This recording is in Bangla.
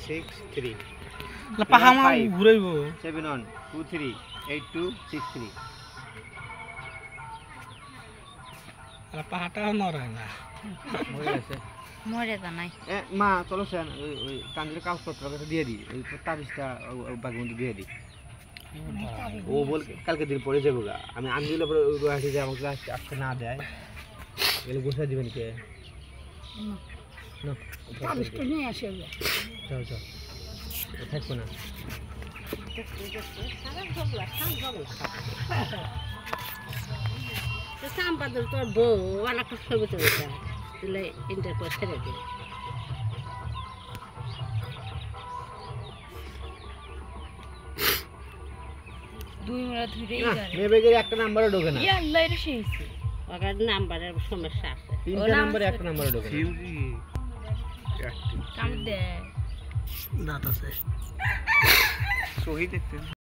763 পাহামা ঘুরাইব 71238263 আর পাহাটাও নড়ে না মরে গেছে মরে তো নাই মা চলো সেন ওই কান্দির কাগজপত্র দিয়ে দিই ওই তাবিজটা বাগের মধ্যে দিয়ে দিই ও বল কালকে দিন পরে যাবো গা আমি দিলে পরে রয়েছে যে আমাকে আজকে না দেয় এগুলো বসে দিবেন কে তাবিজটা নিয়ে আসে চল চল থাকবো না সাম্পাদল তোর বউ অনেক ছবি তুলেছে তুলে ইন্টার করে ছেড়ে দিই দুই মেলা ধরে মেবেগের একটা নাম্বারে ঢোকে না আল্লাহ রে সেইছে ওর নাম্বারের সমস্যা আছে তিনটা নাম্বারে একটা নাম্বারে ঢোকে না কাম দে দাঁত আছে সহি দেখতে